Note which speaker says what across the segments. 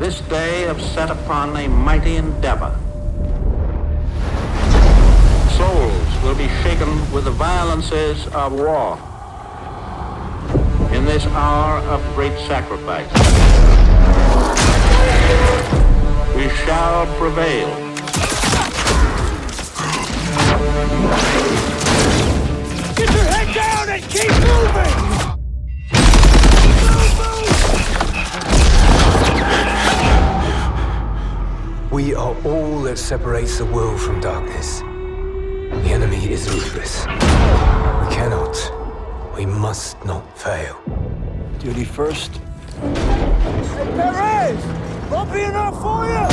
Speaker 1: This day have set upon a mighty endeavor. Souls will be shaken with the violences of war in this hour of great sacrifice. We shall prevail.
Speaker 2: Get your head down and keep moving! Move, move!
Speaker 3: all that separates the world from darkness. The enemy is ruthless. We cannot, we must not fail.
Speaker 2: Duty first. Hey, Perez! Won't be enough for you!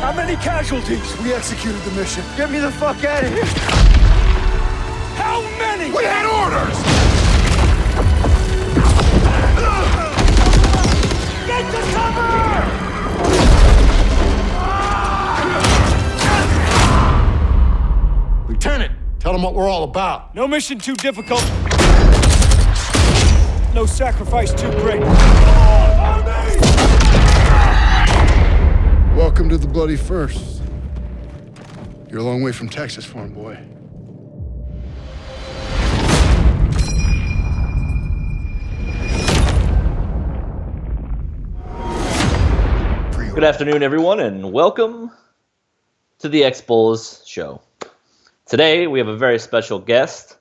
Speaker 2: How many casualties?
Speaker 4: We executed the mission.
Speaker 2: Get me the fuck out of here! How many?
Speaker 4: We had orders!
Speaker 2: Get to cover!
Speaker 4: Lieutenant, tell them what we're all about.
Speaker 2: No mission too difficult. No sacrifice too great.
Speaker 4: Welcome to the Bloody First. You're a long way from Texas, farm boy.
Speaker 5: Good afternoon, everyone, and welcome to the XPulZ show. Today, we have a very special guest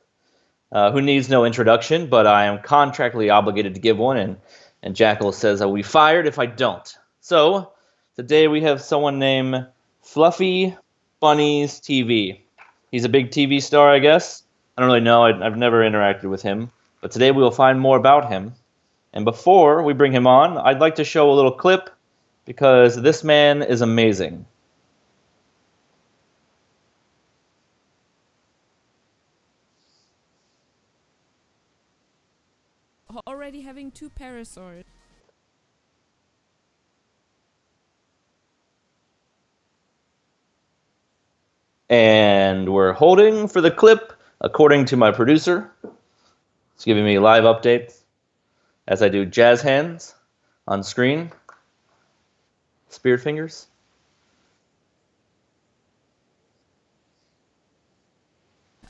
Speaker 5: who needs no introduction, but I am contractually obligated to give one, and Jackal says I will be fired if I don't. So, today we have someone named FluffyBunnies TV. He's a big TV star, I guess. I don't really know. I've never interacted with him. But today we will find more about him. And before we bring him on, I'd like to show a little clip because this man is amazing.
Speaker 6: Already having 2 parasaurs.
Speaker 5: And we're holding for the clip, according to my producer. He's giving me live updates as I do jazz hands on screen. Spirit fingers.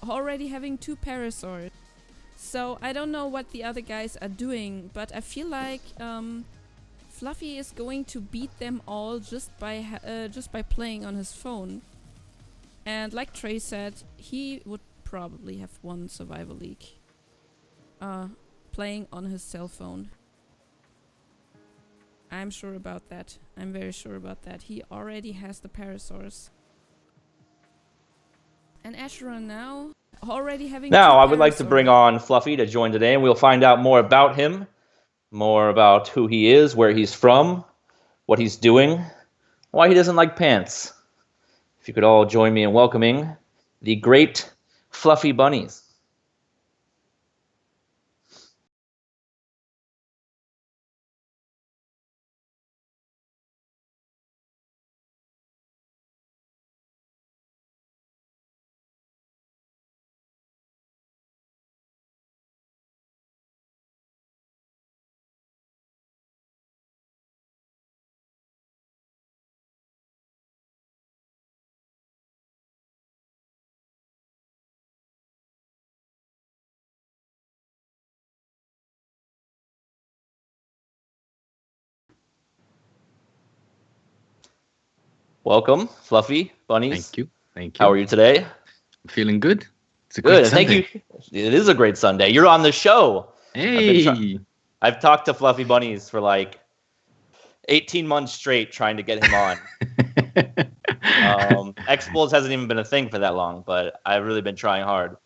Speaker 6: Already having 2 parasaurs. So I don't know what the other guys are doing, but I feel like Fluffy is going to beat them all just by playing on his phone. And like Trey said, he would probably have won Survival League playing on his cell phone. I'm sure about that. I'm very sure about that. He already has the parasaurs. And Asheron now already having.
Speaker 5: Now,
Speaker 6: 2
Speaker 5: I would like to
Speaker 6: parasaurs.
Speaker 5: bring on Fluffy to join today, and we'll find out more about him, more about who he is, where he's from, what he's doing, why he doesn't like pants. If you could all join me in welcoming the great Fluffy Bunnies. Welcome, Fluffy Bunnies.
Speaker 7: Thank you. Thank you.
Speaker 5: How are you today?
Speaker 7: I'm feeling good. It's a
Speaker 5: Good.
Speaker 7: great
Speaker 5: And thank
Speaker 7: Sunday.
Speaker 5: you. It is a great Sunday. You're on the show.
Speaker 7: Hey.
Speaker 5: I've talked to Fluffy Bunnies for like 18 months straight trying to get him on. XPulZ hasn't even been a thing for that long, but I've really been trying hard.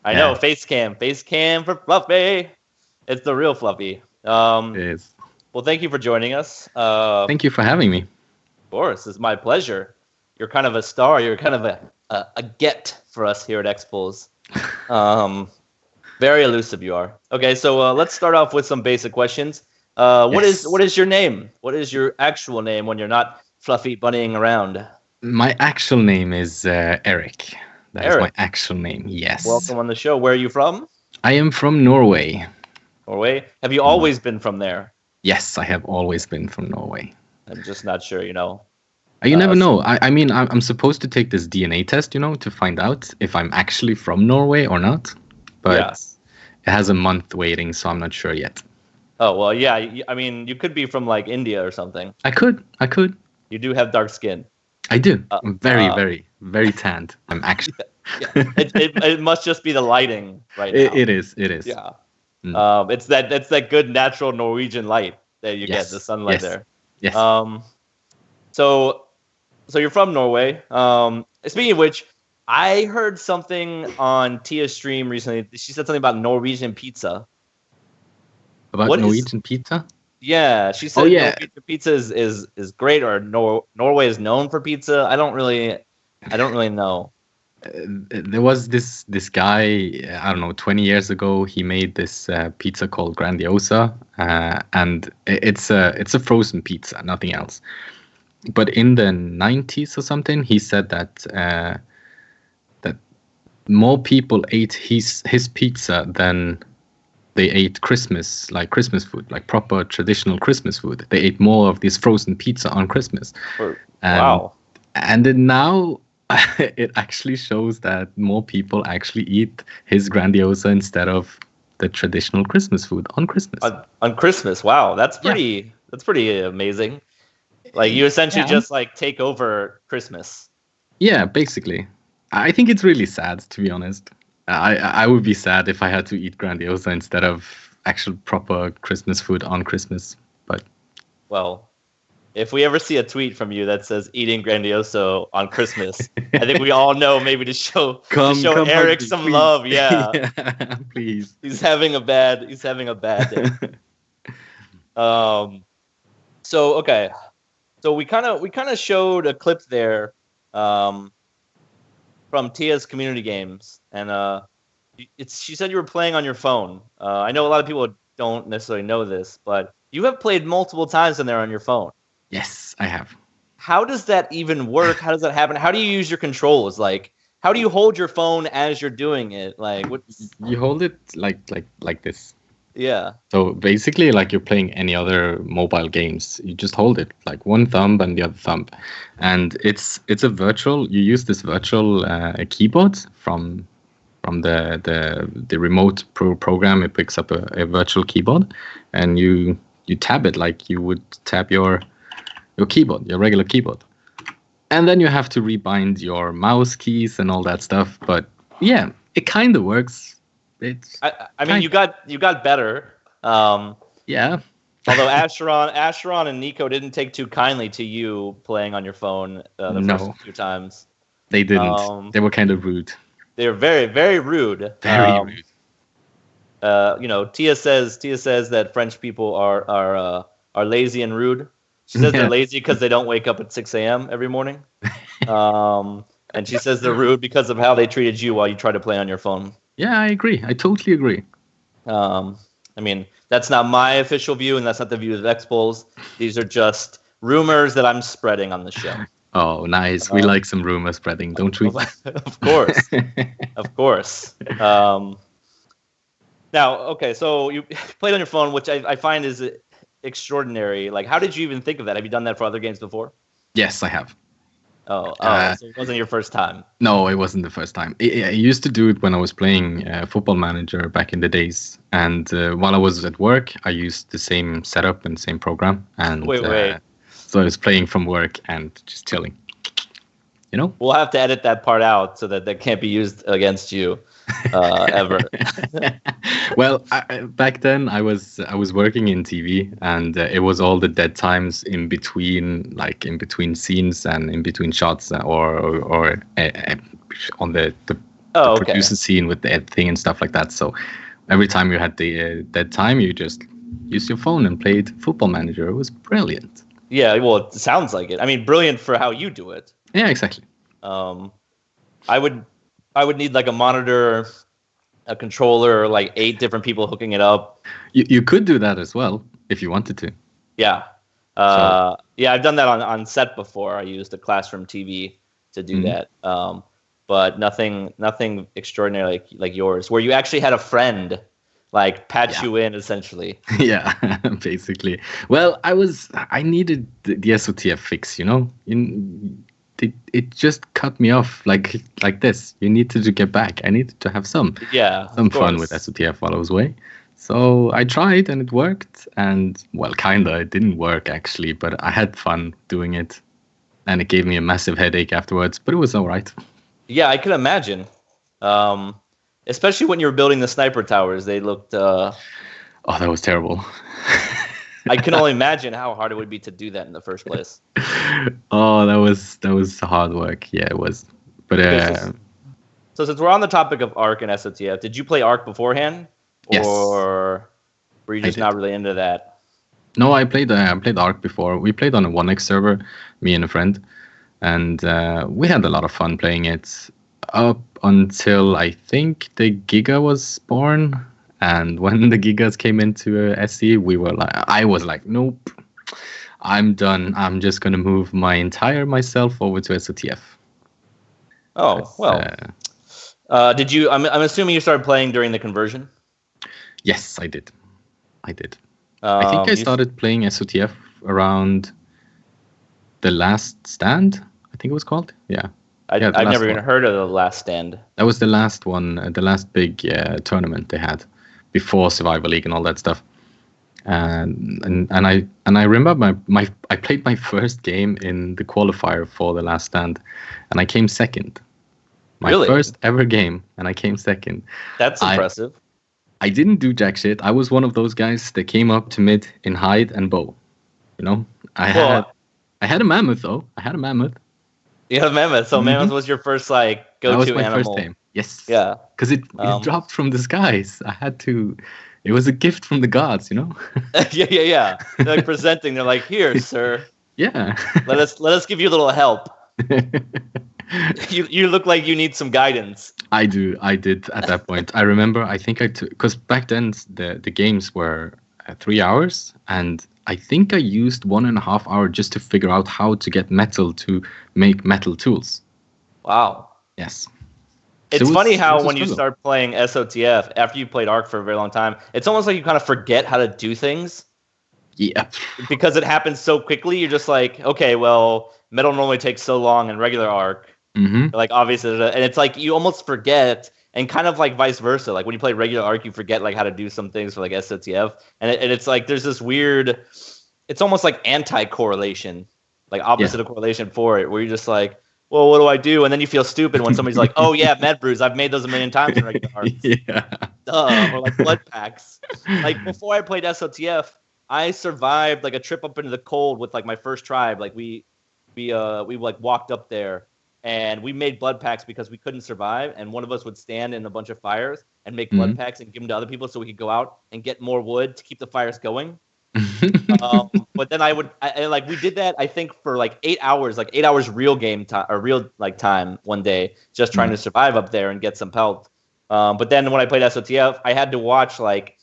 Speaker 5: I know, face cam for Fluffy. It's the real Fluffy.
Speaker 7: It is.
Speaker 5: Well, thank you for joining us.
Speaker 7: Thank you for having me.
Speaker 5: Of course, it's my pleasure. You're kind of a star. You're kind of a get for us here at XPulZ. Very elusive you are. Okay, so let's start off with some basic questions. What is your name? What is your actual name when you're not fluffy bunnying around?
Speaker 7: My actual name is Eric. That is
Speaker 5: Eric.
Speaker 7: my actual name, yes.
Speaker 5: Welcome on the show. Where are you from?
Speaker 7: I am from Norway.
Speaker 5: Norway? Have you always been from there?
Speaker 7: Yes, I have always been from Norway.
Speaker 5: I'm just not sure, you know.
Speaker 7: You never know. I mean, I'm supposed to take this DNA test, you know, to find out if I'm actually from Norway or not. But
Speaker 5: Yeah.
Speaker 7: it has a month waiting, so I'm not sure yet.
Speaker 5: Oh well, yeah. I mean, you could be from like India or something.
Speaker 7: I could.
Speaker 5: You do have dark skin.
Speaker 7: I do. I'm very, very tanned. I'm actually.
Speaker 5: Yeah. It must just be the lighting right now.
Speaker 7: It is.
Speaker 5: Yeah. It's that good natural Norwegian light that you get, the sunlight there.
Speaker 7: Yes.
Speaker 5: So you're from Norway. Speaking of which, I heard something on Tia's stream recently. She said something about Norwegian pizza.
Speaker 7: About Norwegian pizza?
Speaker 5: Yeah, she said Norwegian pizza is great, or Norway is known for pizza. I don't really know.
Speaker 7: There was this guy, I don't know, 20 years ago. He made this pizza called Grandiosa, and it's a frozen pizza, nothing else. But in the 90s or something, he said that more people ate his pizza than they ate Christmas food, like proper traditional Christmas food. They ate more of this frozen pizza on Christmas.
Speaker 5: Wow.
Speaker 7: And then now it actually shows that more people actually eat his Grandiosa instead of the traditional Christmas food on Christmas.
Speaker 5: On Christmas, wow, that's pretty amazing. Like you essentially just like take over Christmas.
Speaker 7: Yeah, basically. I think it's really sad, to be honest. I would be sad if I had to eat Grandiosa instead of actual proper Christmas food on Christmas. But
Speaker 5: well, if we ever see a tweet from you that says eating Grandiosa on Christmas, I think we all know maybe to show Eric some please. Love. Yeah.
Speaker 7: Yeah, please.
Speaker 5: He's having a bad day. So okay. So we kind of showed a clip there from Tia's community games, and she said you were playing on your phone. I know a lot of people don't necessarily know this, but you have played multiple times in there on your phone.
Speaker 7: Yes, I have.
Speaker 5: How does that even work? How does that happen? How do you use your controls? Like, how do you hold your phone as you're doing it? Like, what?
Speaker 7: You hold it like this.
Speaker 5: Yeah.
Speaker 7: So basically, like you're playing any other mobile games, you just hold it like one thumb and the other thumb, and it's a virtual. You use this virtual keyboard from the remote program. It picks up a virtual keyboard, and you tab it like you would tab your keyboard, your regular keyboard, and then you have to rebind your mouse keys and all that stuff. But yeah, it kind of works.
Speaker 5: I mean, you got better.
Speaker 7: Yeah.
Speaker 5: Although Asheron and Nico didn't take too kindly to you playing on your phone first few times.
Speaker 7: They didn't. They were kind of rude.
Speaker 5: They were very, very rude.
Speaker 7: Very rude.
Speaker 5: Tia says that French people are lazy and rude. She says they're lazy because they don't wake up at 6 a.m. every morning. And she says they're rude because of how they treated you while you try to play on your phone.
Speaker 7: Yeah, I agree. I totally agree.
Speaker 5: I mean, that's not my official view, and that's not the view of XPulZ. These are just rumors that I'm spreading on the show.
Speaker 7: Oh, nice. We like some rumor spreading, don't we?
Speaker 5: Of course. Of course. Now, okay, so you played on your phone, which I find is extraordinary. Like, how did you even think of that? Have you done that for other games before?
Speaker 7: Yes, I have.
Speaker 5: So it wasn't your first time.
Speaker 7: No, it wasn't the first time. I used to do it when I was playing Football Manager back in the days. And while I was at work, I used the same setup and same program. And
Speaker 5: wait.
Speaker 7: So I was playing from work and just chilling. You know?
Speaker 5: We'll have to edit that part out so that can't be used against you ever.
Speaker 7: Well, back then I was working in TV, and it was all the dead times in between scenes and in between shots, or on the producer scene with the editing and stuff like that. So every time you had the dead time, you just used your phone and played Football Manager. It was brilliant.
Speaker 5: Yeah, well, it sounds like it. I mean, brilliant for how you do it.
Speaker 7: Yeah, exactly.
Speaker 5: I would need like a monitor, a controller, like 8 different people hooking it up.
Speaker 7: You could do that as well if you wanted to.
Speaker 5: Yeah. Yeah, I've done that on set before. I used a classroom TV to do that. But nothing extraordinary like yours, where you actually had a friend like patch you in, essentially.
Speaker 7: Yeah, basically. Well, I needed the SOTF fix, you know? It just cut me off like this. You needed to get back. I needed to have some fun with SOTF while I was away. So I tried and it worked, and well, kinda, it didn't work actually, but I had fun doing it, and it gave me a massive headache afterwards, but it was all right.
Speaker 5: Yeah, I can imagine. Especially when you were building the sniper towers, they looked.
Speaker 7: Oh, that was terrible.
Speaker 5: I can only imagine how hard it would be to do that in the first place.
Speaker 7: Oh, that was hard work. Yeah, it was. But
Speaker 5: so since we're on the topic of Ark and SOTF, did you play Ark beforehand,
Speaker 7: Yes.
Speaker 5: or were you just not really into that?
Speaker 7: No, I played Ark before. We played on a 1x server, me and a friend, and we had a lot of fun playing it up until I think the Giga was born. And when the Gigas came into SE, I was like, nope, I'm done. I'm just gonna move my entire myself over to SOTF.
Speaker 5: Oh, well. Did you? I'm assuming you started playing during the conversion.
Speaker 7: Yes, I did. I think I started playing SOTF around The Last Stand, I think it was called. Yeah.
Speaker 5: I've never even heard of The Last Stand.
Speaker 7: That was the last one, the last big tournament they had before Survival League and all that stuff. And I remember I played my first game in the qualifier for The Last Stand, and I came second. My first ever game, and I came second.
Speaker 5: That's impressive.
Speaker 7: I didn't do jack shit. I was one of those guys that came up to mid in hide and bow. You know, I had a mammoth though. I had a mammoth.
Speaker 5: You had a mammoth. So mammoth was your first go-to animal. That was my first game.
Speaker 7: Yes.
Speaker 5: Yeah.
Speaker 7: Because it dropped from the skies. I had to. It was a gift from the gods, you know.
Speaker 5: yeah. They're presenting. They're like, here, sir.
Speaker 7: Yeah.
Speaker 5: let us give you a little help. You look like you need some guidance.
Speaker 7: I did at that point. I remember. I think I took, because back then the games were 3 hours, and I think I used 1.5 hours just to figure out how to get metal to make metal tools.
Speaker 5: Wow.
Speaker 7: Yes.
Speaker 5: It's funny how when you start playing SOTF, after you played Ark for a very long time, it's almost like you kind of forget how to do things.
Speaker 7: Yeah.
Speaker 5: Because it happens so quickly, you're just like, okay, well, metal normally takes so long in regular Ark.
Speaker 7: Mm-hmm.
Speaker 5: Like, obviously, and it's like you almost forget, and kind of like vice versa. Like when you play regular Ark, you forget like how to do some things for like SOTF, and it's like there's this weird, it's almost like anti-correlation, like opposite of correlation for it, where you're just like, well, what do I do? And then you feel stupid when somebody's like, oh yeah, med brews, I've made those a million times in regular Ark.
Speaker 7: Yeah.
Speaker 5: Duh. Or like blood packs. Like before I played SOTF, I survived like a trip up into the cold with like my first tribe. Like we like walked up there. And we made blood packs because we couldn't survive. And one of us would stand in a bunch of fires and make blood packs and give them to other people so we could go out and get more wood to keep the fires going. But then we did that, I think, for like 8 hours, like 8 hours real game time or real like time one day, just trying to survive up there and get some pelt. But then when I played SOTF, I had to watch like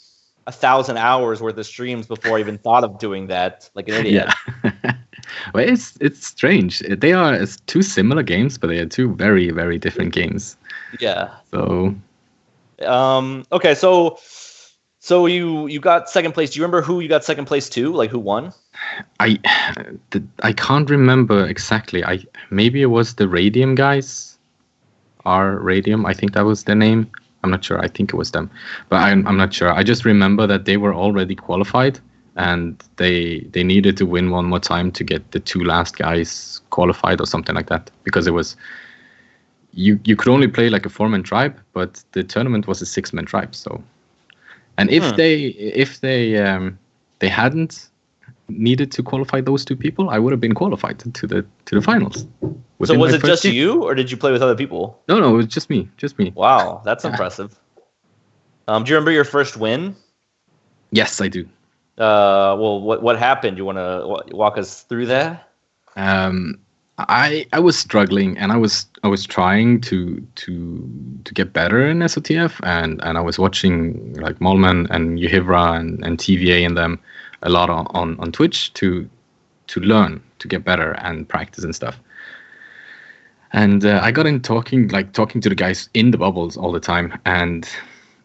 Speaker 5: 1,000 hours worth of streams before I even thought of doing that, like an idiot.
Speaker 7: Yeah. Well, it's strange. They are two similar games, but they are two very, very different games.
Speaker 5: Yeah.
Speaker 7: So.
Speaker 5: Okay, so you got second place. Do you remember who you got second place to? Like who won?
Speaker 7: I can't remember exactly. Maybe it was the Radium guys. Radium, I think that was their name. I'm not sure. I think it was them, but I'm not sure. I just remember that they were already qualified. And they needed to win one more time to get the two last guys qualified or something like that, because it was you could only play like a 4-man tribe, but the tournament was a 6-man tribe. So, and if they hadn't needed to qualify those two people, I would have been qualified to the finals.
Speaker 5: So was it just you, or did you play with other people?
Speaker 7: No, it was just me.
Speaker 5: Wow, that's impressive. Do you remember your first win?
Speaker 7: Yes, I do.
Speaker 5: Well, what happened? You want to walk us through that?
Speaker 7: I was struggling, and I was trying to get better in SOTF, and I was watching like Molman and Yuhivra and TVA and them a lot on Twitch to learn, to get better and practice and stuff. And I got in talking to the guys in the bubbles all the time, and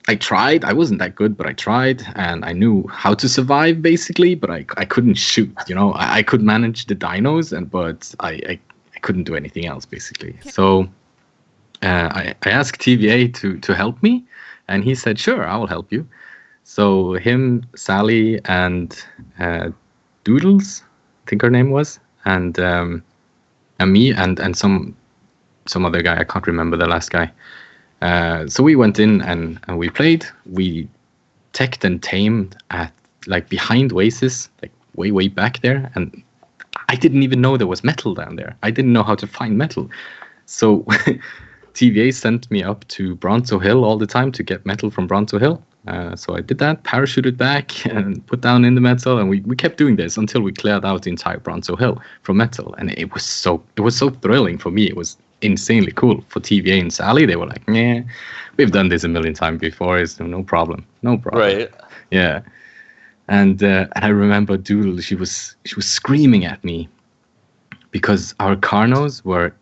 Speaker 7: I tried. I wasn't that good, but I tried, and I knew how to survive basically, but I couldn't shoot. You know, I could manage the dinos, but I couldn't do anything else basically. So I asked TVA to help me, and he said, "Sure, I will help you." So him, Sally, and Doodles, I think her name was, and me and some other guy. I can't remember the last guy. So we went in and we played. We teched and tamed at like behind Oasis, like way back there, and I didn't even know there was metal down there. I didn't know how to find metal. So TVA sent me up to Bronzo Hill all the time to get metal from Bronzo Hill. So I did that, parachuted back and put down in the metal, and we kept doing this until we cleared out the entire Bronzo Hill from metal. And it was so thrilling for me. It was insanely cool. For TVA and Sally, they were like, "Yeah, we've done this a million times before. It's no problem, no problem."
Speaker 5: Right.
Speaker 7: Yeah. And I remember Doodle. She was screaming at me because our Carnos were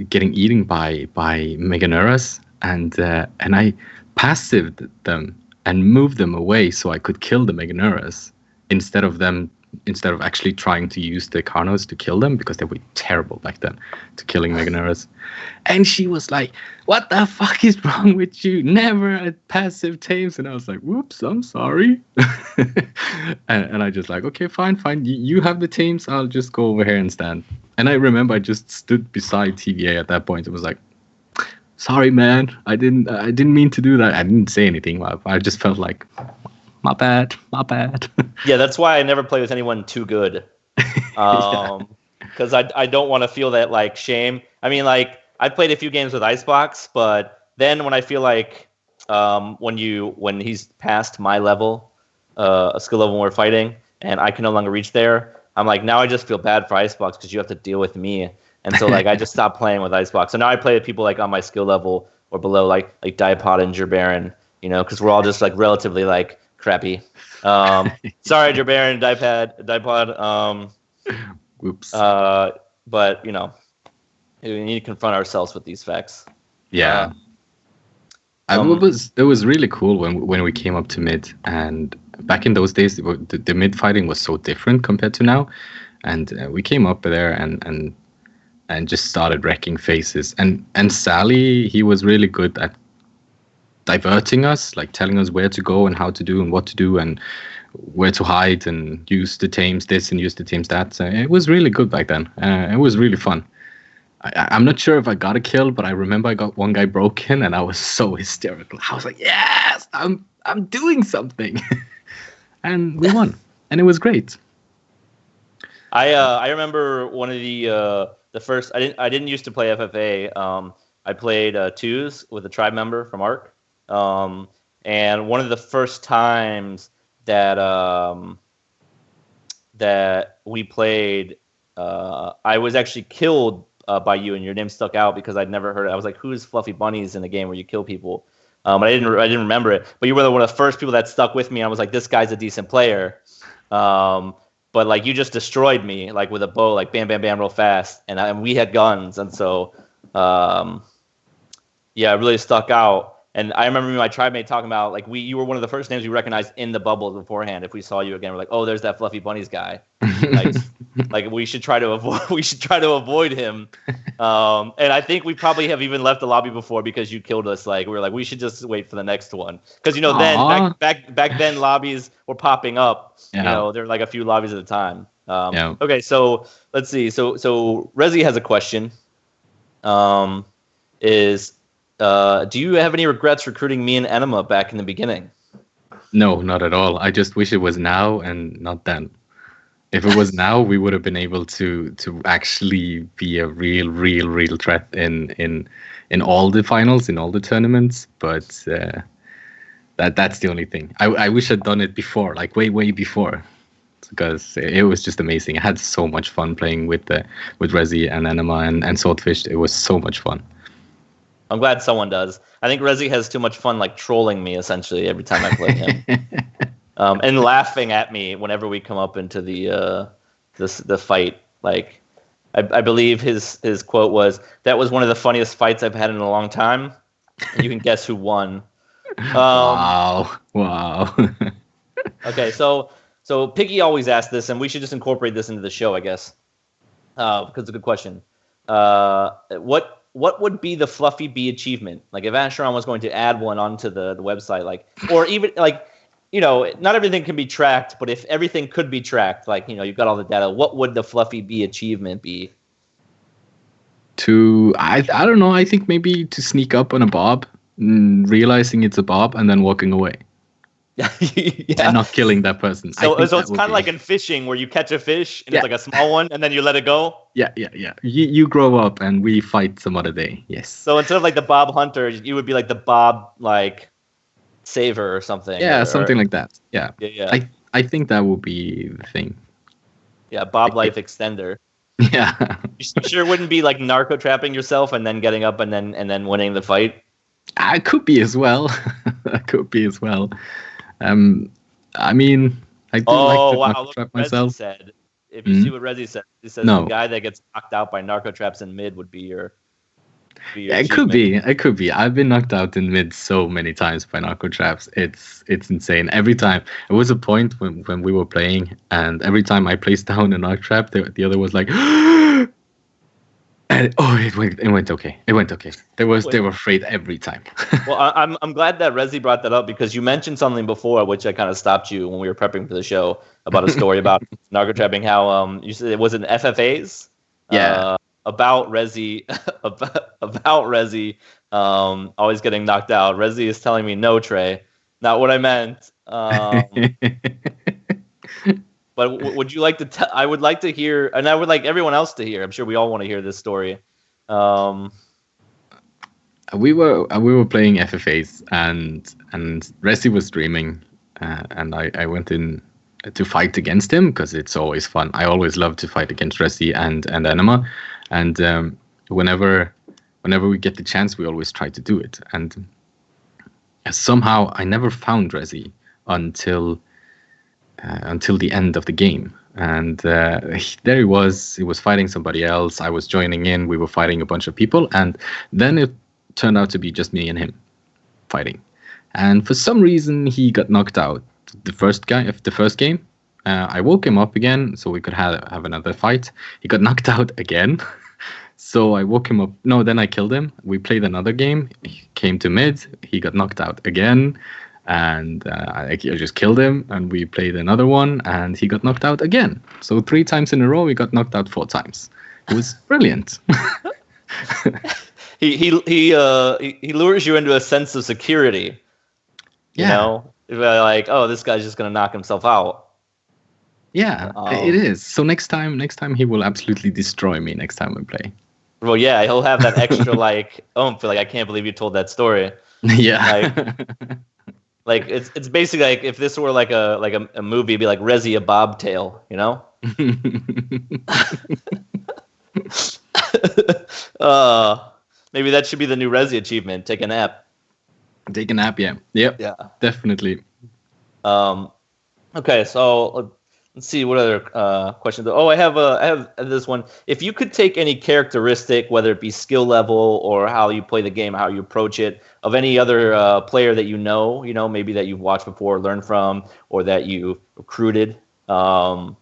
Speaker 7: getting eaten by Meganuras, and I passived them and moved them away so I could kill the Meganuras instead of actually trying to use the Carnos to kill them, because they were terrible back then to killing Meganuras. And she was like, "What the fuck is wrong with you? Never a passive tames." And I was like, "Whoops, I'm sorry." and I just like, "Okay, fine. You have the tames. I'll just go over here and stand." And I remember I just stood beside TVA at that point. It was like, "Sorry, man. I didn't mean to do that." I didn't say anything. I just felt like, my bad.
Speaker 5: Yeah, that's why I never play with anyone too good. Because I don't want to feel that like shame. I mean, like, I played a few games with Icebox, but then when I feel like when he's past my level, a skill level when we're fighting, and I can no longer reach there, I'm like, now I just feel bad for Icebox because you have to deal with me. And so like I just stopped playing with Icebox. So now I play with people like on my skill level or below, like Dipod and Jerbaron, because we're all just like relatively like crappy. Sorry, Jerbaron, Dipod.
Speaker 7: Whoops.
Speaker 5: But we need to confront ourselves with these facts.
Speaker 7: Yeah. It was really cool when we came up to mid, and back in those days the mid fighting was so different compared to now, and we came up there and just started wrecking faces, and Sally, he was really good at diverting us, like telling us where to go and how to do and what to do and where to hide and use the tames this and use the tames that. So it was really good back then. It was really fun. I'm not sure if I got a kill, but I remember I got one guy broken, and I was so hysterical. I was like, "Yes, I'm doing something," and we won, and it was great.
Speaker 5: I remember one of the first. I didn't used to play FFA. I played twos with a tribe member from ARC, and one of the first times that that we played, I was actually killed by you, and your name stuck out because I'd never heard it. I was like, "Who's Fluffy Bunnies in the game where you kill people?" I didn't remember it, but you were one of the first people that stuck with me. I was like, "This guy's a decent player," but like you just destroyed me like with a bow, like bam, bam, bam, real fast, and we had guns, and so yeah, it really stuck out. And I remember my tribe mate talking about like you were one of the first names we recognized in the bubbles beforehand. If we saw you again, we're like, "Oh, there's that Fluffy Bunnies guy." like we should try to avoid him. And I think we probably have even left the lobby before because you killed us. Like we were like, we should just wait for the next one, because then back then lobbies were popping up.
Speaker 7: Yeah.
Speaker 5: There were like a few lobbies at a time.
Speaker 7: Yeah.
Speaker 5: Okay, so let's see. So Rezi has a question. Do you have any regrets recruiting me and Enema back in the beginning?
Speaker 7: No, not at all. I just wish it was now and not then. If it was now, we would have been able to actually be a real threat in all the finals, in all the tournaments. But that's the only thing. I wish I'd done it before, like way before, because it was just amazing. I had so much fun playing with Rezi and Enema and Swordfish. It was so much fun.
Speaker 5: I'm glad someone does. I think Rezi has too much fun, like trolling me essentially every time I play him, and laughing at me whenever we come up into the fight. Like, I believe his quote was, "That was one of the funniest fights I've had in a long time." And you can guess who won.
Speaker 7: Wow.
Speaker 5: Okay, so Piggy always asks this, and we should just incorporate this into the show, I guess, because it's a good question. What would be the FluffyB achievement? Like if Asheron was going to add one onto the website, like, or even like not everything can be tracked, but if everything could be tracked, like, you've got all the data, what would the FluffyB achievement be?
Speaker 7: I don't know, I think maybe to sneak up on a bob, realizing it's a bob, and then walking away.
Speaker 5: Yeah.
Speaker 7: And not killing that person.
Speaker 5: So it's kind of like in fishing where you catch a fish and it's like a small one and then you let it go.
Speaker 7: Yeah. You grow up and we fight some other day. Yes.
Speaker 5: So instead of like the Bob Hunter, you would be like the Bob like Saver or something.
Speaker 7: Yeah, something like that. Yeah.
Speaker 5: Yeah.
Speaker 7: I think that would be the thing.
Speaker 5: Yeah, Bob Life Extender.
Speaker 7: Yeah.
Speaker 5: You sure wouldn't be like narco trapping yourself and then getting up and then winning the fight?
Speaker 7: I could be as well. I mean, I do like to trap myself.
Speaker 5: Said, if you see what Rezi said, he says the guy that gets knocked out by narco traps in mid would be your
Speaker 7: it could be. I've been knocked out in mid so many times by narco traps. It's insane. Every time. It was a point when we were playing, and every time I placed down a narco trap, the other was like, and it went okay. It went okay. They were afraid every time.
Speaker 5: Well, I'm glad that Rezi brought that up because you mentioned something before, which I kind of stopped you when we were prepping for the show about a story about narco trapping. How you said it was in FFAs.
Speaker 7: Yeah.
Speaker 5: About Rezi, about Rezi, always getting knocked out. Rezi is telling me no, Trey, not what I meant. But would you like to tell? I would like to hear, and I would like everyone else to hear. I'm sure we all want to hear this story.
Speaker 7: We were playing FFAs, and Rezi was streaming, and I went in to fight against him because it's always fun. I always love to fight against Rezi and Anima, and whenever we get the chance, we always try to do it. And somehow I never found Rezi until the end of the game, and there he was fighting somebody else. I was joining in, we were fighting a bunch of people, and then it turned out to be just me and him fighting, and for some reason he got knocked out the first game. I woke him up again so we could have another fight. He got knocked out again. So I woke him up. No, then I killed him. We played another game. He came to mid. He got knocked out again. And I just killed him, and we played another one, and he got knocked out again. So 3 times in a row, he got knocked out 4 times. It was brilliant.
Speaker 5: He lures you into a sense of security. You know, like, oh, this guy's just gonna knock himself out.
Speaker 7: Yeah, it is. So next time he will absolutely destroy me. Next time we play.
Speaker 5: Well, yeah, he'll have that extra like, oh, feel like I can't believe you told that story.
Speaker 7: Yeah.
Speaker 5: Like it's basically like if this were like a movie, it'd be like Rezi a Bobtail, you know? Maybe that should be the new Rezi achievement. Take a nap.
Speaker 7: Take a nap, yeah. Yep.
Speaker 5: Yeah.
Speaker 7: Definitely.
Speaker 5: Okay, so let's see what other questions. Oh, I have this one. If you could take any characteristic, whether it be skill level or how you play the game, how you approach it, of any other player that you know, maybe that you've watched before, learned from, or that you recruited, and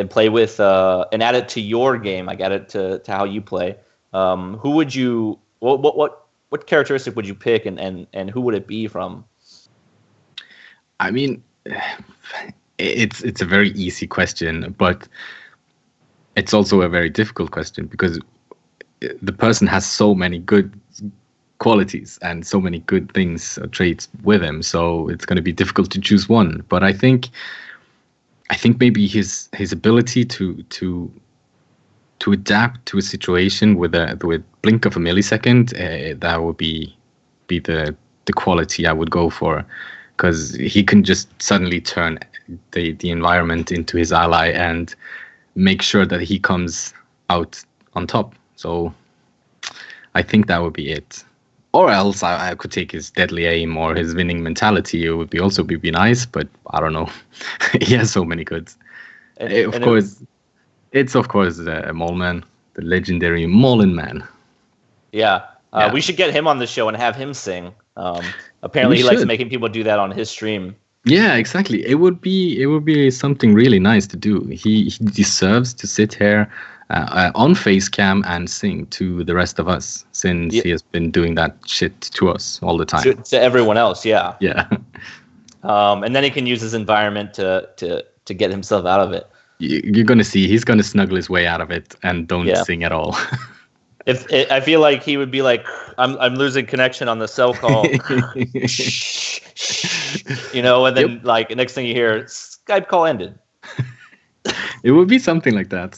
Speaker 5: play with, and add it to your game, like add it to how you play. Who would you? What characteristic would you pick, and who would it be from?
Speaker 7: I mean, it's a very easy question, but it's also a very difficult question because the person has so many good qualities and so many good things, traits with him. So it's going to be difficult to choose one. But I think maybe his ability to adapt to a situation with blink of a millisecond, that would be the quality I would go for, because he can just suddenly turn the environment into his ally and make sure that he comes out on top. So I think that would be it. Or else I could take his deadly aim or his winning mentality. It would be nice, but I don't know. He has so many goods. Of course, it's Mole-Man, the legendary Mullen Man.
Speaker 5: Yeah. We should get him on the show and have him sing. Apparently he likes making people do that on his stream.
Speaker 7: Yeah, exactly. It would be something really nice to do. He deserves to sit here on Facecam and sing to the rest of us, since he has been doing that shit to us all the time.
Speaker 5: To everyone else, yeah.
Speaker 7: Yeah.
Speaker 5: And then he can use his environment to get himself out of it.
Speaker 7: You're gonna see he's gonna snuggle his way out of it and don't sing at all.
Speaker 5: I feel like he would be like, I'm losing connection on the cell call, and then like next thing you hear, Skype call ended.
Speaker 7: It would be something like that.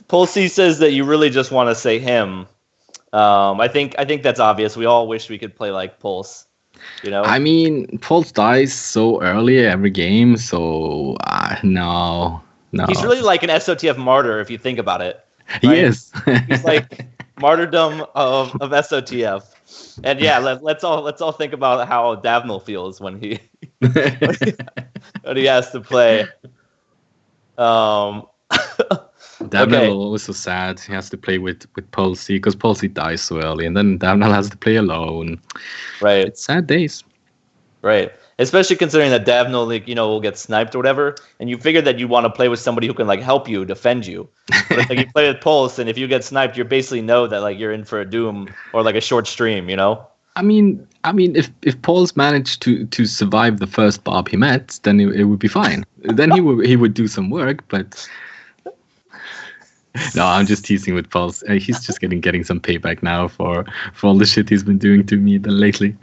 Speaker 5: PulZ says that you really just want to say him. I think that's obvious. We all wish we could play like PulZ.
Speaker 7: I mean, PulZ dies so early every game, so no.
Speaker 5: He's really like an SOTF martyr if you think about it. Right?
Speaker 7: He is.
Speaker 5: He's like martyrdom of SOTF. And yeah, let's all think about how Davnel feels when he when he has to play.
Speaker 7: Davnel was so sad. He has to play with PulZ because PulZ dies so early, and then Davnel has to play alone.
Speaker 5: Right.
Speaker 7: It's sad days.
Speaker 5: Right. Especially considering that Davnel, will get sniped or whatever, and you figure that you want to play with somebody who can like help you, defend you. But it's like you play with PulZ, and if you get sniped, you basically know that like you're in for a doom or like a short stream.
Speaker 7: I mean, if PulZ managed to survive the first Bob he met, then it would be fine. Then he would do some work, but. No, I'm just teasing with PulZ. He's just getting some payback now for all the shit he's been doing to me lately.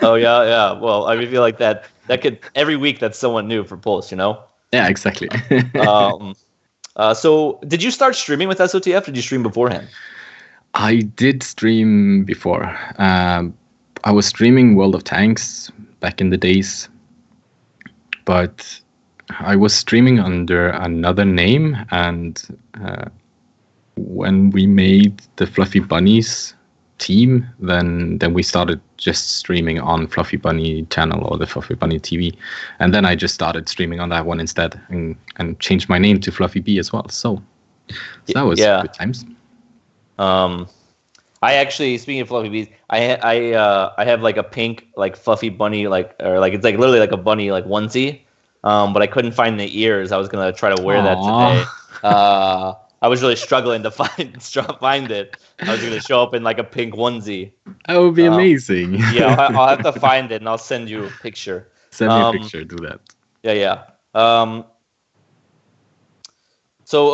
Speaker 5: Oh yeah. Well, I feel like that could every week that's someone new for PulZ,
Speaker 7: Yeah, exactly.
Speaker 5: So did you start streaming with SOTF? Or did you stream beforehand?
Speaker 7: I did stream before. I was streaming World of Tanks back in the days, but I was streaming under another name, and when we made the Fluffy Bunnies team, then we started just streaming on Fluffy Bunny channel or the Fluffy Bunny TV, and then I just started streaming on that one instead, and changed my name to FluffyB as well. So that was good times.
Speaker 5: I actually, speaking of FluffyB, I have like a pink like Fluffy Bunny or like it's like literally like a bunny like onesie, but I couldn't find the ears. I was gonna try to wear that today. I was really struggling to find it. I was going to show up in like a pink onesie.
Speaker 7: That would be amazing.
Speaker 5: Yeah, I'll have to find it and I'll send you a picture.
Speaker 7: Send me a picture. Do that.
Speaker 5: Yeah. So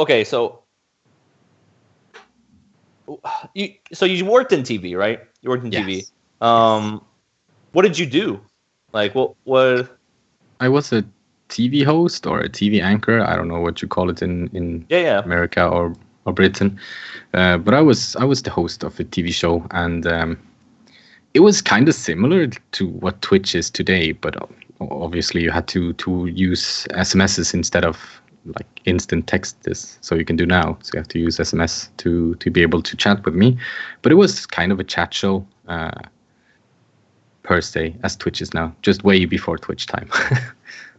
Speaker 5: you worked in TV, right? You worked in TV. What did you do? Like what?
Speaker 7: I was a TV host or a TV anchor. I don't know what you call it in America or Britain, but I was the host of a TV show, and it was kind of similar to what Twitch is today. But obviously, you had to use SMSs instead of like instant text, so you can do now. So you have to use SMS to be able to chat with me. But it was kind of a chat show per se, as Twitch is now, just way before Twitch time.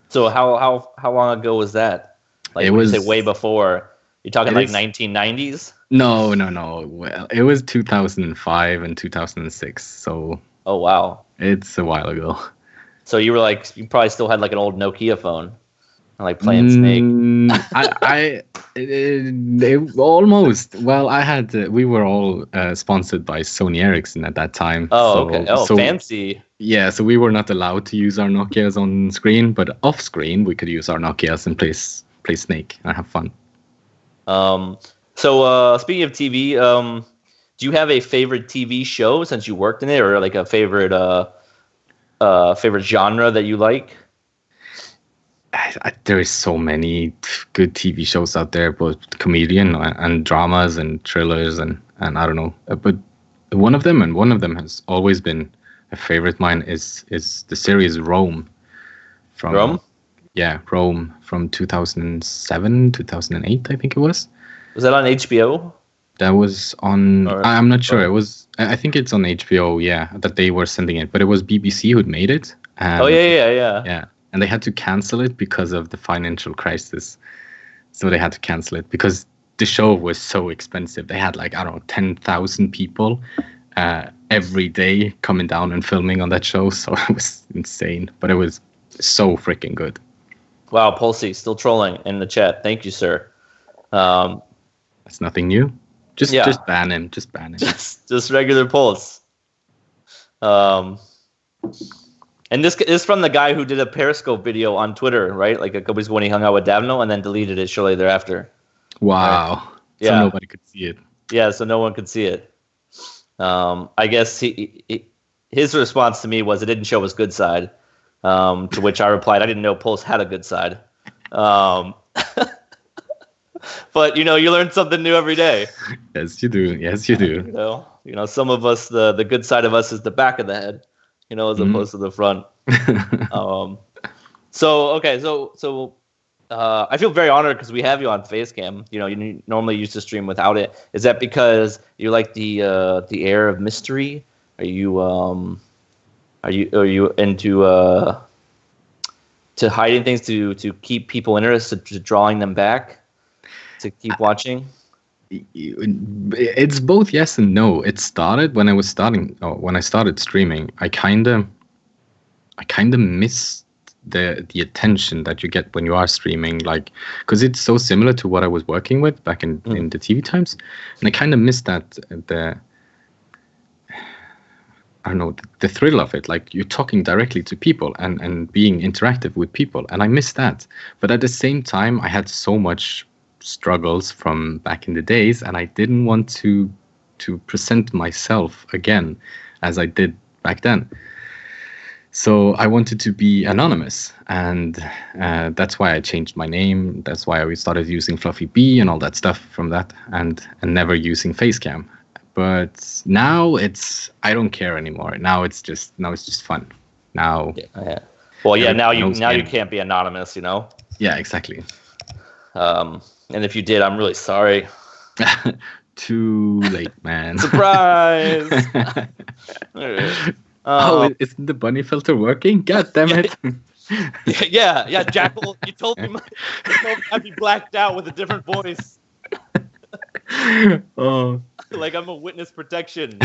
Speaker 5: So how long ago was that? Like, when you say way before, you're talking like 1990s?
Speaker 7: No. Well, it was 2005 and 2006. So.
Speaker 5: Oh wow.
Speaker 7: It's a while ago.
Speaker 5: So you probably still had like an old Nokia phone, and like playing Snake.
Speaker 7: Almost. Well, we were all sponsored by Sony Ericsson at that time.
Speaker 5: Oh, okay. Oh, so, fancy.
Speaker 7: Yeah, so we were not allowed to use our Nokias on screen, but off screen we could use our Nokias and play Snake and have fun.
Speaker 5: So speaking of TV, do you have a favorite TV show since you worked in it, or like a favorite genre that you like?
Speaker 7: There is so many good TV shows out there, both comedian and dramas and thrillers and I don't know. But one of them has always been a favorite. Mine is the series Rome.
Speaker 5: Rome?
Speaker 7: Yeah, Rome from 2007, 2008, I think it was.
Speaker 5: Was that on HBO?
Speaker 7: That was on. I'm not sure. It was. I think it's on HBO. Yeah, that they were sending it, but it was BBC who'd made it. And, yeah. And they had to cancel it because of the financial crisis. So they had to cancel it because the show was so expensive. They had 10,000 people every day coming down and filming on that show. So it was insane, but it was so freaking good.
Speaker 5: Wow, PulZ still trolling in the chat. Thank you, sir.
Speaker 7: That's nothing new. Just ban him. Just ban him.
Speaker 5: Just regular PulZ. And this is from the guy who did a Periscope video on Twitter, right? Like a couple weeks ago when he hung out with Davno and then deleted it shortly thereafter.
Speaker 7: Wow.
Speaker 5: Right?
Speaker 7: So
Speaker 5: Yeah.
Speaker 7: nobody could see it.
Speaker 5: Yeah, so no one could see it. I guess his response to me was it didn't show his good side. To which I replied, I didn't know Pulse had a good side. But you learn something new every day.
Speaker 7: Yes, you do. Yes, you do.
Speaker 5: Some of us, the good side of us is the back of the head, as opposed to the front. So I feel very honored because we have you on Facecam. You normally used to stream without it. Is that because you like the air of mystery? Are you into to hiding things to keep people interested, to drawing them back to keep watching?
Speaker 7: It's both yes and no. It started when I started streaming. I kind of missed the attention that you get when you are streaming, like, because it's so similar to what I was working with back in the TV times, and I kind of missed that the thrill of it. Like, you're talking directly to people and being interactive with people, and I missed that. But at the same time, I had so much struggles from back in the days, and I didn't want to present myself again as I did back then. So I wanted to be anonymous, and that's why I changed my name. That's why we started using FluffyB and all that stuff from that, and never using Facecam. But now I don't care anymore. Now it's just fun. Now.
Speaker 5: Yeah. Well, yeah. Now you can't be anonymous.
Speaker 7: Yeah, exactly.
Speaker 5: And if you did, I'm really sorry.
Speaker 7: Too late, man.
Speaker 5: Surprise!
Speaker 7: Isn't the bunny filter working? God damn it!
Speaker 5: Yeah, Jackal. You told me I'd be blacked out with a different voice.
Speaker 7: Oh,
Speaker 5: like I'm a witness protection.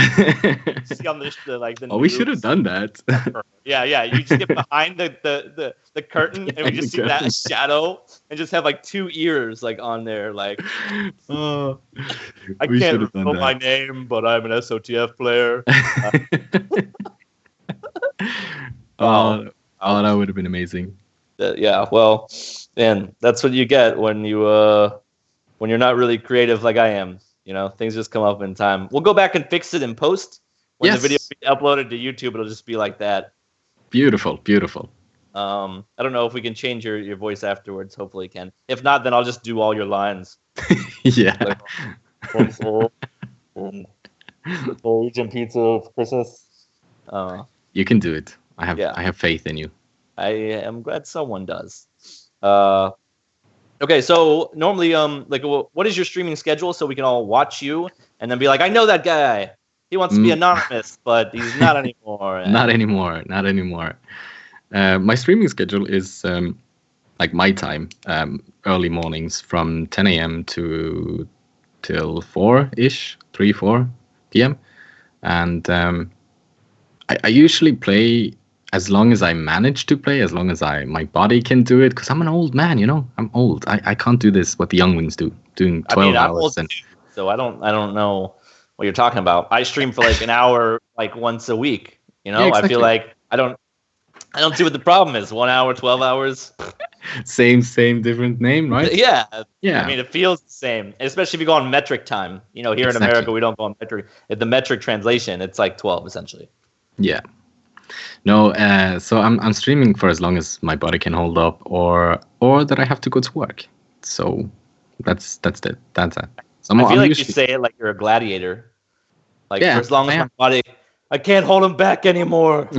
Speaker 5: See on the
Speaker 7: we should have done that.
Speaker 5: Yeah. You just get behind the curtain and we just see that shadow and just have like 2 ears like on there. Like, I can't reveal my name, but I'm an SOTF player.
Speaker 7: That would have been amazing.
Speaker 5: Yeah, well, and that's what you get when you're not really creative like I am. Things just come up in time. We'll go back and fix it in post. When the video be uploaded to YouTube, it'll just be like that. Beautiful. I don't know if we can change your voice afterwards. Hopefully we can. If not, then I'll just do all your lines.
Speaker 7: Yeah.
Speaker 5: Full Legion pizza for Christmas.
Speaker 7: You can do it. I have faith in you.
Speaker 5: I am glad someone does. Okay, so normally, what is your streaming schedule so we can all watch you and then be like, I know that guy. He wants to be anonymous, but he's not anymore.
Speaker 7: Not anymore. My streaming schedule is like my time, early mornings from 10 a.m. till 4-ish, 3-4 p.m. And I usually play as long as I manage to play, as long as my body can do it, because I'm an old man, I'm old. I can't do this what the young ones do, doing 12 hours. I'm old too,
Speaker 5: so I don't know what you're talking about. I stream for like an hour, like once a week.
Speaker 7: Yeah, exactly.
Speaker 5: I feel like I don't see what the problem is. 1 hour, 12 hours.
Speaker 7: Same, different name, right?
Speaker 5: Yeah.
Speaker 7: Yeah.
Speaker 5: I mean, it feels the same, especially if you go on metric time. Here in America, we don't go on metric. The metric translation, it's like 12 essentially.
Speaker 7: Yeah. No, so I'm streaming for as long as my body can hold up, or that I have to go to work. So that's it. That's it. So
Speaker 5: I feel like you say it like you're a gladiator. Like, for as long as my body, I can't hold him back anymore.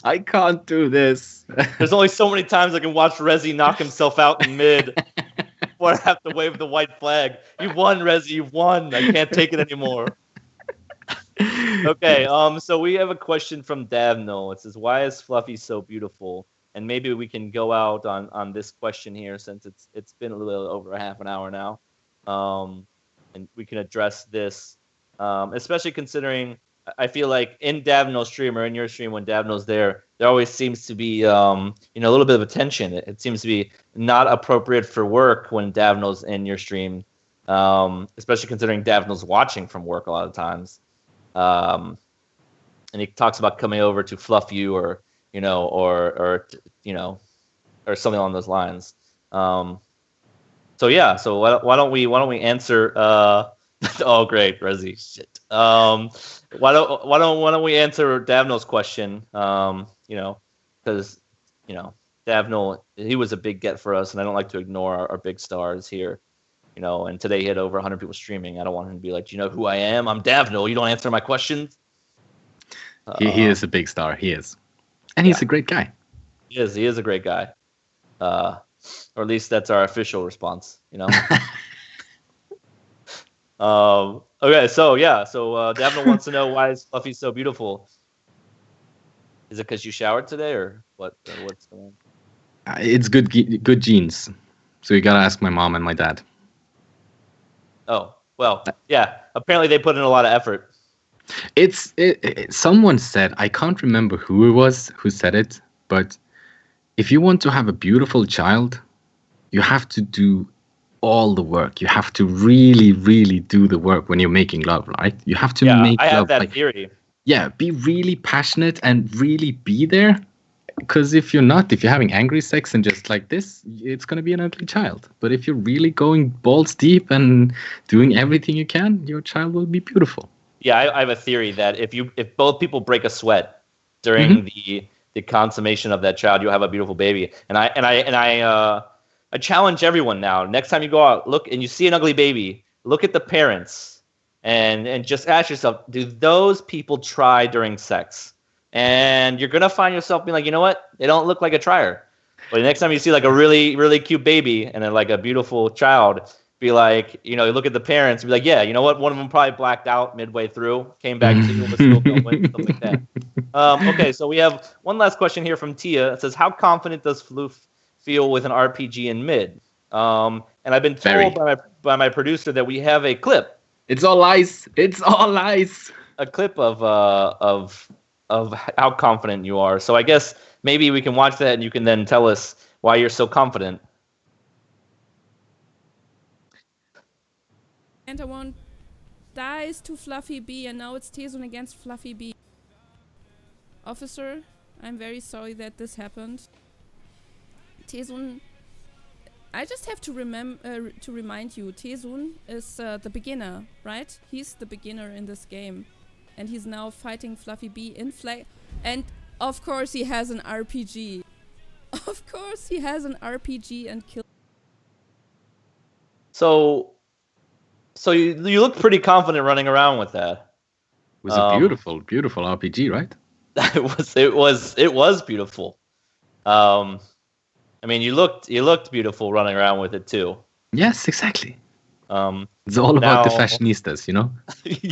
Speaker 7: I can't do this.
Speaker 5: There's only so many times I can watch Rezi knock himself out in mid before I have to wave the white flag. You've won, Rezi. You've won. I can't take it anymore. Okay, so we have a question from Davno. It says, why is Fluffy so beautiful? And maybe we can go out on this question here, since it's been a little over a half an hour now. And we can address this, especially considering I feel like in Davno's stream or in your stream when Davno's there always seems to be a little bit of a tension. It seems to be not appropriate for work when Davno's in your stream, especially considering Davno's watching from work a lot of times. And he talks about coming over to fluff you or or something along those lines. So yeah, so why don't we answer? Oh, great, Resi. Shit. Why don't we answer Davnel's question? Because Davnel, he was a big get for us, and I don't like to ignore our big stars here. And today he had over 100 people streaming. I don't want him to be like, do you know who I am? I'm Davnel. You don't answer my questions.
Speaker 7: He is a big star. He is, and he's a great guy.
Speaker 5: He is a great guy. Or at least that's our official response. Okay, so Davnel wants to know, why is Fluffy so beautiful? Is it because you showered today, or what? What's going on?
Speaker 7: It's good genes. So you gotta ask my mom and my dad.
Speaker 5: Oh, well, yeah. Apparently they put in a lot of effort.
Speaker 7: Someone said, I can't remember who it was who said it, but if you want to have a beautiful child, you have to do all the work. You have to really, really do the work when you're making love, right? You have to make love.
Speaker 5: I have that theory.
Speaker 7: Yeah, be really passionate and really be there. Because if you're having angry sex and just like this, it's going to be an ugly child. But if you're really going balls deep and doing everything you can, your child will be beautiful.
Speaker 5: Yeah, I have a theory that if both people break a sweat during the consummation of that child, you'll have a beautiful baby. And I challenge everyone now. Next time you go out, look and you see an ugly baby, look at the parents and just ask yourself, do those people try during sex? And you're gonna find yourself being like, you know what? They don't look like a trier. But the next time you see like a really, really cute baby and then like a beautiful child, be like, you look at the parents and be like, yeah, you know what? One of them probably blacked out midway through, came back to was still going, stuff like that. Okay, so we have one last question here from Tia. It says, how confident does Floof feel with an RPG in mid? And I've been told by my producer that we have a clip.
Speaker 7: It's all lies. It's all lies.
Speaker 5: A clip of how confident you are. So I guess maybe we can watch that and you can then tell us why you're so confident.
Speaker 6: And I want dies to FluffyB, and now it's Tezun against FluffyB. Officer, I'm very sorry that this happened. Tezun, I just have to remind you, Tezun is the beginner, right? He's the beginner in this game. And he's now fighting FluffyB in flag. And of course he has an RPG. Of course he has an RPG and kill.
Speaker 5: So you look pretty confident running around with that.
Speaker 7: It was a beautiful, beautiful RPG, right?
Speaker 5: It was beautiful. I mean, you looked beautiful running around with it too.
Speaker 7: Yes, exactly. It's all about the fashionistas,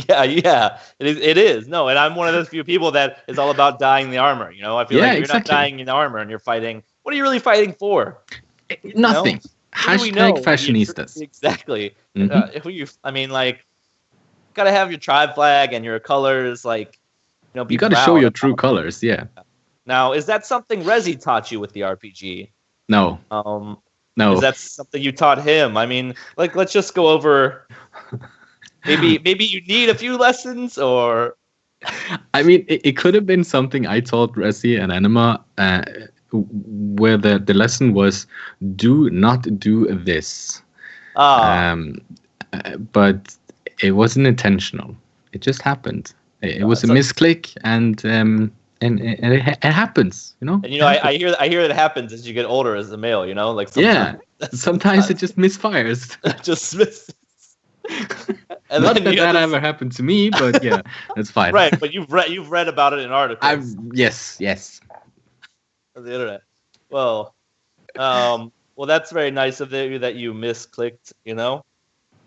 Speaker 5: Yeah, it is. No, and I'm one of those few people that is all about dyeing the armor. I feel like you're not dyeing the armor and you're fighting. What are you really fighting for?
Speaker 7: Nothing. Hashtag fashionistas.
Speaker 5: Exactly. Gotta have your tribe flag and your colors. You
Speaker 7: gotta show your true colors. Yeah.
Speaker 5: Now, is that something Rezi taught you with the RPG?
Speaker 7: No. No.
Speaker 5: Is that something you taught him? I mean, let's just go over. Maybe you need a few lessons, or.
Speaker 7: I mean, it could have been something I taught Resi and Anima, where the lesson was, do not do this. But it wasn't intentional. It just happened. It was a misclick, and it happens, And
Speaker 5: I hear that happens as you get older as a male,
Speaker 7: sometimes it just misfires.
Speaker 5: Just misses. And
Speaker 7: not that ever happened to me, but yeah, that's fine.
Speaker 5: Right, but you've read about it in articles.
Speaker 7: Yes.
Speaker 5: On the internet. Well, that's very nice of you that you misclicked,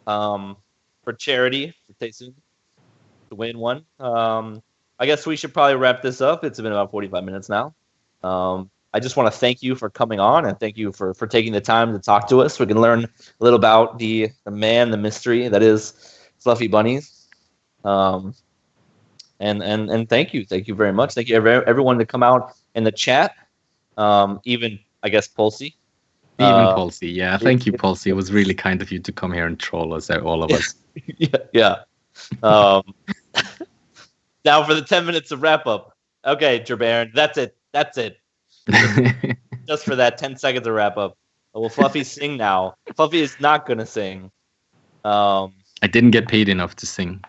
Speaker 5: for charity for Tezun to win one. I guess we should probably wrap this up. It's been about 45 minutes now. I just want to thank you for coming on, and thank you for taking the time to talk to us. We can learn a little about the man, the mystery that is Fluffy Bunnies. And thank you very much. Thank you everyone to come out in the chat. Even I guess Pulsy.
Speaker 7: Even Pulsy, yeah. Thank you, Pulsy. It was really kind of you to come here and troll us, all of us.
Speaker 5: Yeah. Now for the 10 minutes of wrap up. Okay, Jerbaron, that's it. That's it. Just for that 10 seconds to wrap up. Will Fluffy sing now? Fluffy is not gonna sing.
Speaker 7: I didn't get paid enough to sing.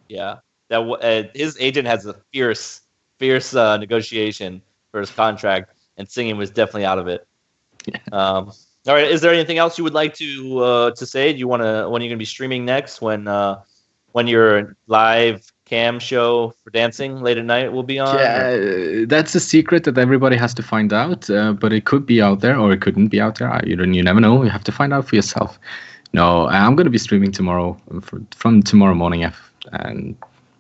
Speaker 5: Yeah, that his agent has a fierce negotiation for his contract, and singing was definitely out of it.
Speaker 7: Yeah.
Speaker 5: All right, is there anything else you would like to say? Do you want to when you're gonna be streaming next? When your live cam show for dancing late at night will be on?
Speaker 7: Yeah, that's a secret that everybody has to find out. But it could be out there, or it couldn't be out there. You never know. You have to find out for yourself. No, I'm going to be streaming tomorrow from tomorrow morning, and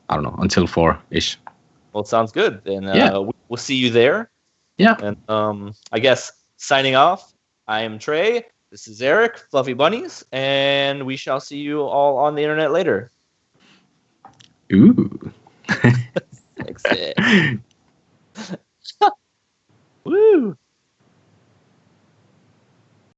Speaker 7: I don't know until 4-ish.
Speaker 5: Well, it sounds good. And
Speaker 7: yeah.
Speaker 5: We'll see you there.
Speaker 7: Yeah.
Speaker 5: And I guess signing off. I am Trey. This is Eric, Fluffy Bunnies, and we shall see you all on the internet later.
Speaker 7: Ooh.
Speaker 5: Woo.